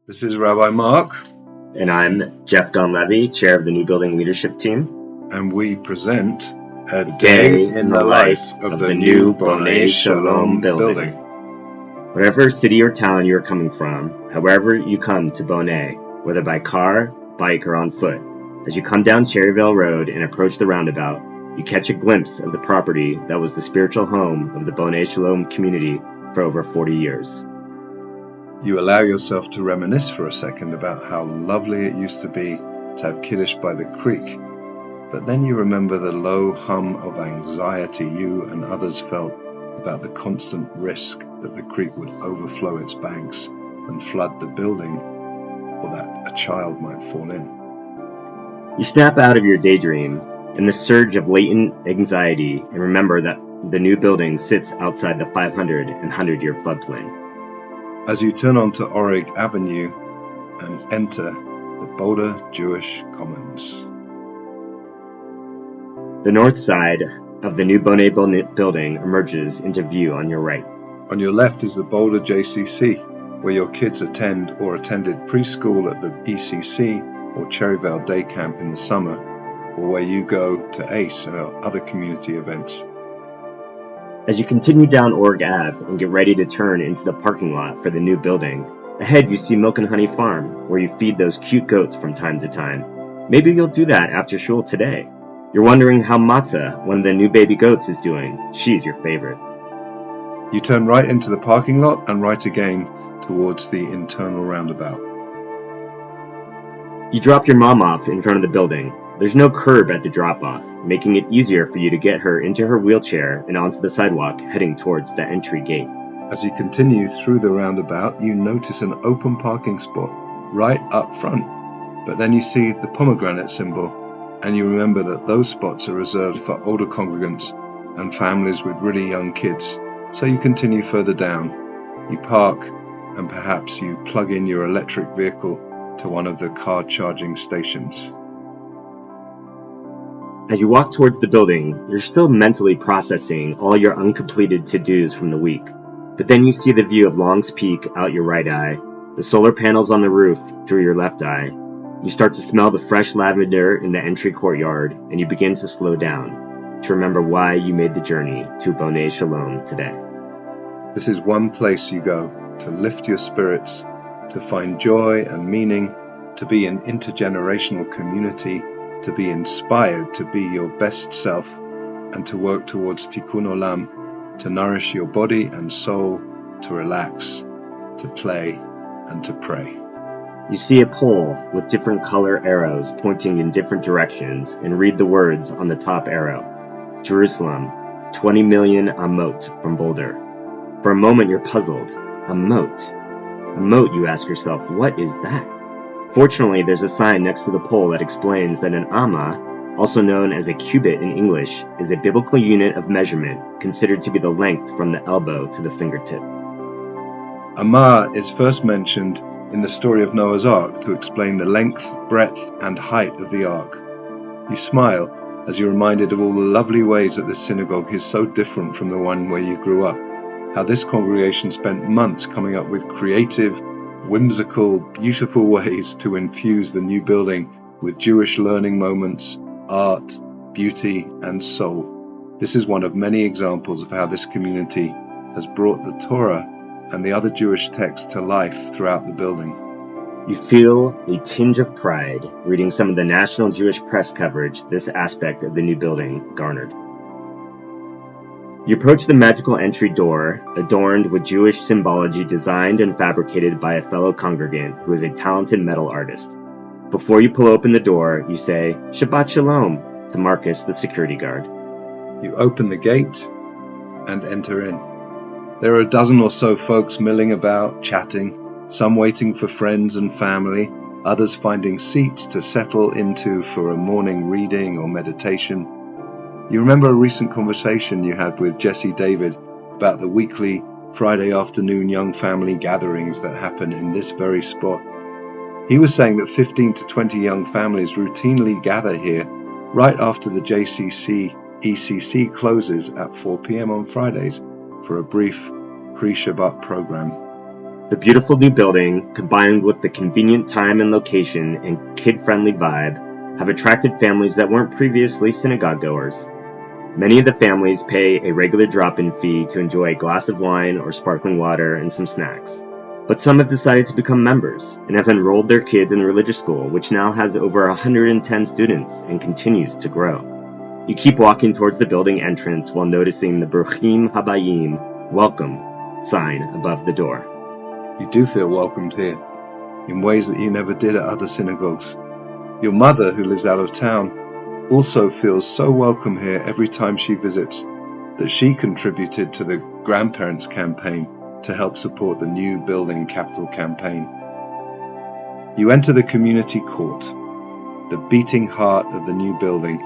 This is Rabbi Mark. And I'm Jeff Donlevy, chair of the New Building Leadership Team. And we present A Day in the Life of the New Bonei Shalom Building. Whatever city or town you're coming from, however you come to Bonei, whether by car, bike, or on foot, as you come down Cherryvale Road and approach the roundabout, you catch a glimpse of the property that was the spiritual home of the Bonei Shalom community for over 40 years. You allow yourself to reminisce for a second about how lovely it used to be to have Kiddush by the creek, but then you remember the low hum of anxiety you and others felt about the constant risk that the creek would overflow its banks and flood the building, or that a child might fall in. You snap out of your daydream in the surge of latent anxiety and remember that the new building sits outside the 500 and 100-year floodplain. As you turn onto Orig Avenue and enter the Boulder Jewish Commons. The north side of the new Bonei building emerges into view on your right. On your left is the Boulder JCC, where your kids attend or attended preschool at the ECC or Cherryvale Day Camp in the summer, or where you go to ACE and other community events. As you continue down Orig Ave and get ready to turn into the parking lot for the new building, ahead you see Milk and Honey Farm, where you feed those cute goats from time to time. Maybe you'll do that after shul today. You're wondering how Matzah, one of the new baby goats, is doing. She's your favorite. You turn right into the parking lot and right again towards the internal roundabout. You drop your mom off in front of the building. There's no curb at the drop-off, making it easier for you to get her into her wheelchair and onto the sidewalk heading towards the entry gate. As you continue through the roundabout, you notice an open parking spot right up front, but then you see the pomegranate symbol and you remember that those spots are reserved for older congregants and families with really young kids. So you continue further down, you park, and perhaps you plug in your electric vehicle to one of the car charging stations. As you walk towards the building, you're still mentally processing all your uncompleted to-dos from the week. But then you see the view of Long's Peak out your right eye, the solar panels on the roof through your left eye. You start to smell the fresh lavender in the entry courtyard, and you begin to slow down to remember why you made the journey to Bonei Shalom today. This is one place you go to lift your spirits, to find joy and meaning, to be an intergenerational community, to be inspired to be your best self, and to work towards Tikkun Olam, to nourish your body and soul, to relax, to play, and to pray. You see a pole with different color arrows pointing in different directions and read the words on the top arrow. Jerusalem, 20 million amot from Boulder. For a moment you're puzzled. A moat, you ask yourself, what is that? Fortunately, there's a sign next to the pole that explains that an amma, also known as a cubit in English, is a biblical unit of measurement considered to be the length from the elbow to the fingertip. Amma is first mentioned in the story of Noah's Ark to explain the length, breadth, and height of the ark. You smile as you're reminded of all the lovely ways that this synagogue is so different from the one where you grew up, how this congregation spent months coming up with creative, whimsical, beautiful ways to infuse the new building with Jewish learning moments, art, beauty, and soul. This is one of many examples of how this community has brought the Torah and the other Jewish texts to life throughout the building. You feel a tinge of pride reading some of the National Jewish Press coverage this aspect of the new building garnered. You approach the magical entry door, adorned with Jewish symbology designed and fabricated by a fellow congregant who is a talented metal artist. Before you pull open the door, you say, Shabbat Shalom, to Marcus, the security guard. You open the gate and enter in. There are a dozen or so folks milling about, chatting, some waiting for friends and family, others finding seats to settle into for a morning reading or meditation. You remember a recent conversation you had with Jesse David about the weekly Friday afternoon young family gatherings that happen in this very spot. He was saying that 15 to 20 young families routinely gather here right after the JCC ECC closes at 4 p.m. on Fridays for a brief pre-Shabbat program. The beautiful new building, combined with the convenient time and location and kid-friendly vibe, have attracted families that weren't previously synagogue goers. Many of the families pay a regular drop-in fee to enjoy a glass of wine or sparkling water and some snacks. But some have decided to become members and have enrolled their kids in the religious school, which now has over 110 students and continues to grow. You keep walking towards the building entrance while noticing the Bruchim Habayim, welcome, sign above the door. You do feel welcomed here, in ways that you never did at other synagogues. Your mother, who lives out of town, also feels so welcome here every time she visits that she contributed to the Grandparents Campaign to help support the new building capital campaign. You enter the community court, the beating heart of the new building,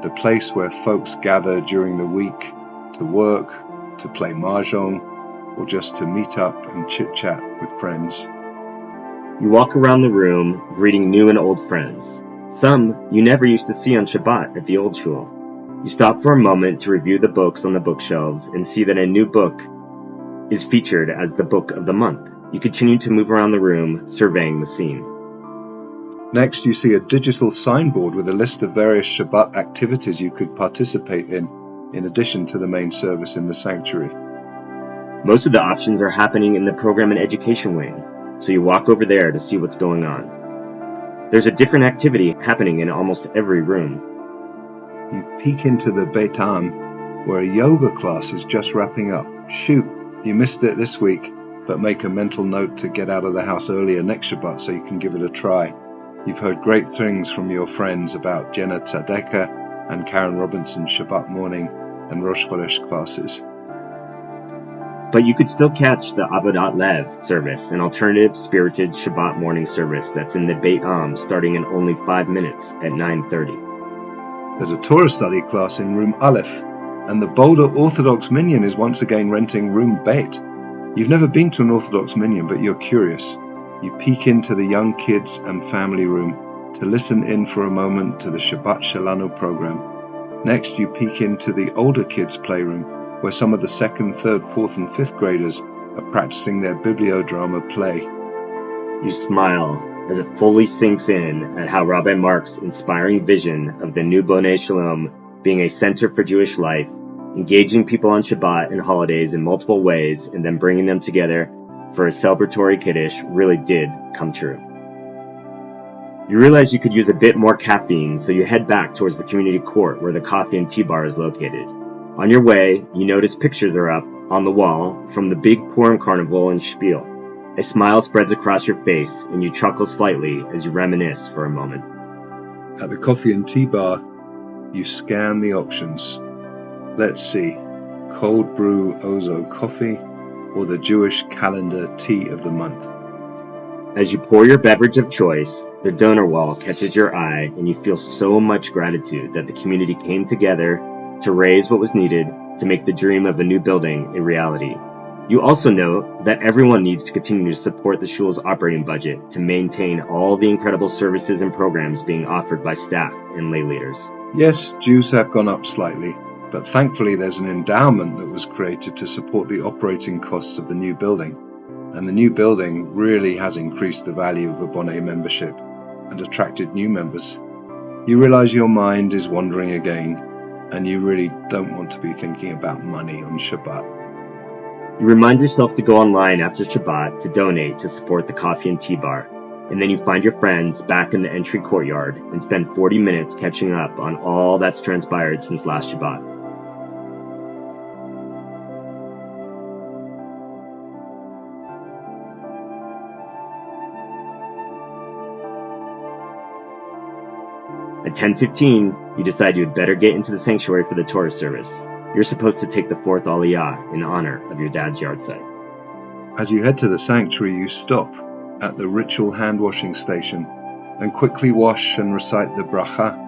the place where folks gather during the week to work, to play mahjong, or just to meet up and chit-chat with friends. You walk around the room, greeting new and old friends. Some you never used to see on Shabbat at the old shul. You stop for a moment to review the books on the bookshelves and see that a new book is featured as the book of the month. You continue to move around the room, surveying the scene. Next, you see a digital signboard with a list of various Shabbat activities you could participate in addition to the main service in the sanctuary. Most of the options are happening in the program and education wing, so you walk over there to see what's going on. There's a different activity happening in almost every room. You peek into the Beit Am, where a yoga class is just wrapping up. Shoot, you missed it this week, but make a mental note to get out of the house earlier next Shabbat so you can give it a try. You've heard great things from your friends about Jenna Tzadeka and Karen Robinson's Shabbat morning and Rosh Chodesh classes. But you could still catch the Avodat Lev service, an alternative spirited Shabbat morning service that's in the Beit Am starting in only 5 minutes at 9:30. There's a Torah study class in room Aleph, and the Boulder Orthodox Minyan is once again renting room Bet. You've never been to an Orthodox Minyan, but you're curious. You peek into the young kids and family room to listen in for a moment to the Shabbat Shalanu program. Next, you peek into the older kids' playroom, where some of the 2nd, 3rd, 4th and 5th graders are practicing their bibliodrama play. You smile as it fully sinks in at how Rabbi Mark's inspiring vision of the new Bonei Shalom being a center for Jewish life, engaging people on Shabbat and holidays in multiple ways, and then bringing them together for a celebratory Kiddush really did come true. You realize you could use a bit more caffeine, so you head back towards the community court where the coffee and tea bar is located. On your way, you notice pictures are up on the wall from the big Purim carnival and spiel. A smile spreads across your face, and you chuckle slightly as you reminisce for a moment. At the coffee and tea bar, you scan the options. Let's see, cold brew Ozo coffee or the Jewish calendar tea of the month. As you pour your beverage of choice, the donor wall catches your eye, and you feel so much gratitude that the community came together to raise what was needed to make the dream of a new building a reality. You also know that everyone needs to continue to support the shul's operating budget to maintain all the incredible services and programs being offered by staff and lay leaders. Yes, dues have gone up slightly, but thankfully there's an endowment that was created to support the operating costs of the new building. And the new building really has increased the value of a Bonnet membership and attracted new members. You realize your mind is wandering again, and you really don't want to be thinking about money on Shabbat. You remind yourself to go online after Shabbat to donate to support the coffee and tea bar, and then you find your friends back in the entry courtyard and spend 40 minutes catching up on all that's transpired since last Shabbat. At 10:15, you decide you had better get into the sanctuary for the Torah service. You're supposed to take the 4th Aliyah in honor of your dad's yahrzeit. As you head to the sanctuary, you stop at the ritual hand-washing station and quickly wash and recite the bracha.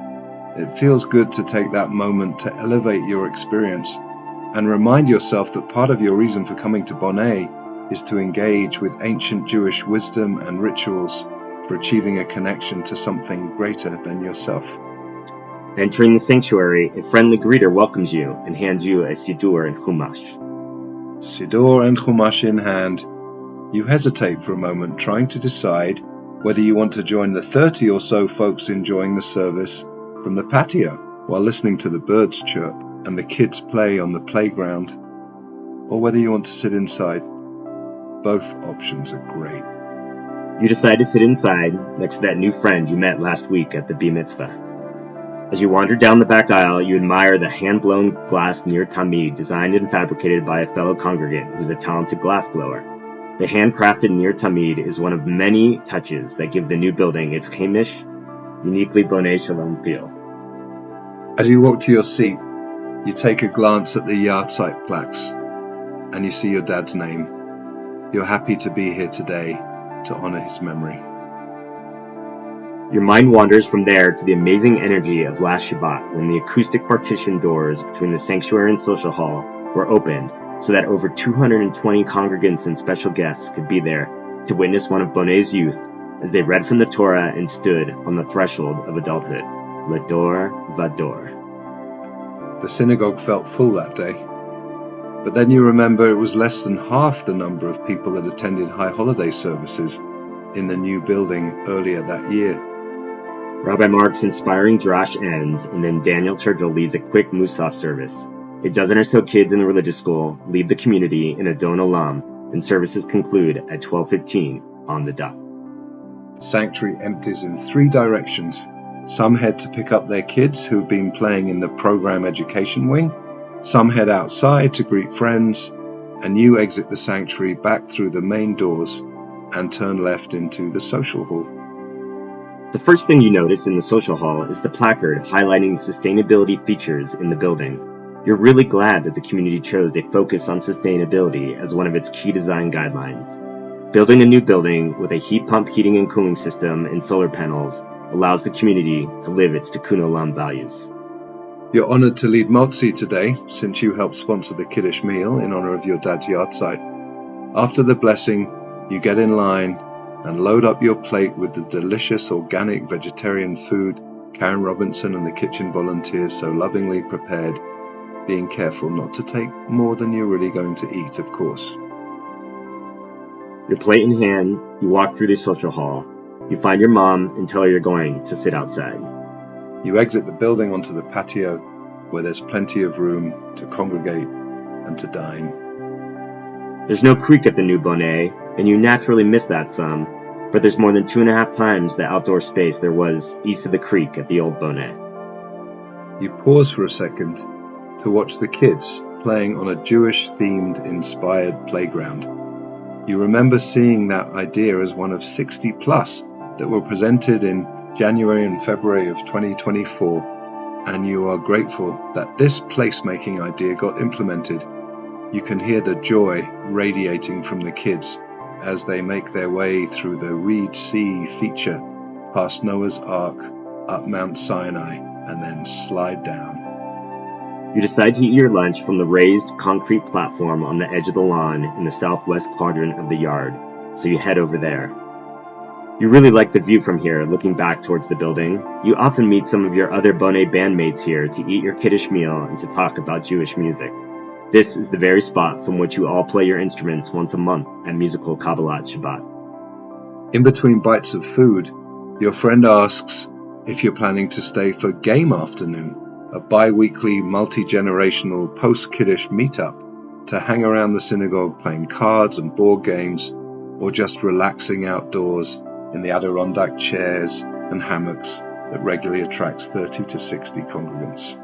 It feels good to take that moment to elevate your experience and remind yourself that part of your reason for coming to Bonnet is to engage with ancient Jewish wisdom and rituals for achieving a connection to something greater than yourself. Entering the sanctuary, a friendly greeter welcomes you and hands you a Siddur and Chumash. Siddur and Chumash in hand, You hesitate for a moment, trying to decide whether you want to join the 30 or so folks enjoying the service from the patio while listening to the birds chirp and the kids play on the playground, or whether you want to sit inside. Both options are great. You decide to sit inside next to that new friend you met last week at the Bar Mitzvah. As you wander down the back aisle, you admire the hand-blown glass Nir Tamid designed and fabricated by a fellow congregant who's a talented glassblower. The handcrafted Nir Tamid is one of many touches that give the new building its Hamish, uniquely Bonei Shalom feel. As you walk to your seat, you take a glance at the yahrzeit plaques, and you see your dad's name. You're happy to be here today to honor his memory. Your mind wanders from there to the amazing energy of last Shabbat when the acoustic partition doors between the sanctuary and social hall were opened so that over 220 congregants and special guests could be there to witness one of Bonei's youth as they read from the Torah and stood on the threshold of adulthood. Lador Vador. The synagogue felt full that day, but then you remember it was less than half the number of people that attended high holiday services in the new building earlier that year. Rabbi Mark's inspiring drash ends, and then Daniel Turgel leads a quick Musaf service. A dozen or so kids in the religious school leave the community in Adon Olam, and services conclude at 12:15 on the dot. The sanctuary empties in three directions. Some head to pick up their kids who've been playing in the program education wing. Some head outside to greet friends, and you exit the sanctuary back through the main doors and turn left into the social hall. The first thing you notice in the social hall is the placard highlighting the sustainability features in the building. You're really glad that the community chose a focus on sustainability as one of its key design guidelines. Building a new building with a heat pump heating and cooling system and solar panels allows the community to live its Tikkun Olam values. You're honored to lead Motzi today, since you helped sponsor the Kiddush meal in honor of your dad's yahrzeit. After the blessing, you get in line and load up your plate with the delicious organic vegetarian food Karen Robinson and the kitchen volunteers so lovingly prepared, being careful not to take more than you're really going to eat, of course. Your plate in hand, you walk through the social hall. You find your mom and tell her you're going to sit outside. You exit the building onto the patio, where there's plenty of room to congregate and to dine. There's no creek at the new Bonei, and you naturally miss that some, but there's more than 2.5 times the outdoor space there was east of the creek at the old Bonei. You pause for a second to watch the kids playing on a Jewish-themed inspired playground. You remember seeing that idea as one of 60 plus that were presented in January and February of 2024, and you are grateful that this placemaking idea got implemented. You can hear the joy radiating from the kids as they make their way through the Reed Sea feature, past Noah's Ark, up Mount Sinai, and then slide down. You decide to eat your lunch from the raised concrete platform on the edge of the lawn in the southwest quadrant of the yard, so you head over there. You really like the view from here, looking back towards the building. You often meet some of your other Bonei bandmates here to eat your Kiddush meal and to talk about Jewish music. This is the very spot from which you all play your instruments once a month at musical Kabbalat Shabbat. In between bites of food, your friend asks if you're planning to stay for Game Afternoon, a bi-weekly multi-generational post-Kiddush meetup to hang around the synagogue playing cards and board games, or just relaxing outdoors in the Adirondack chairs and hammocks that regularly attracts 30 to 60 congregants.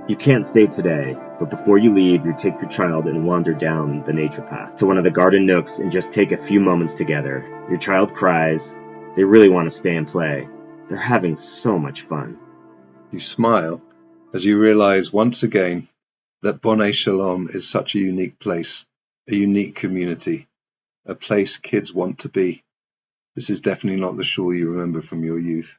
You can't stay today, but before you leave, you take your child and wander down the nature path to one of the garden nooks and just take a few moments together. Your child cries. They really want to stay and play. They're having so much fun. You smile as you realize once again that Bonei Shalom is such a unique place, a unique community, a place kids want to be. This is definitely not the shul you remember from your youth.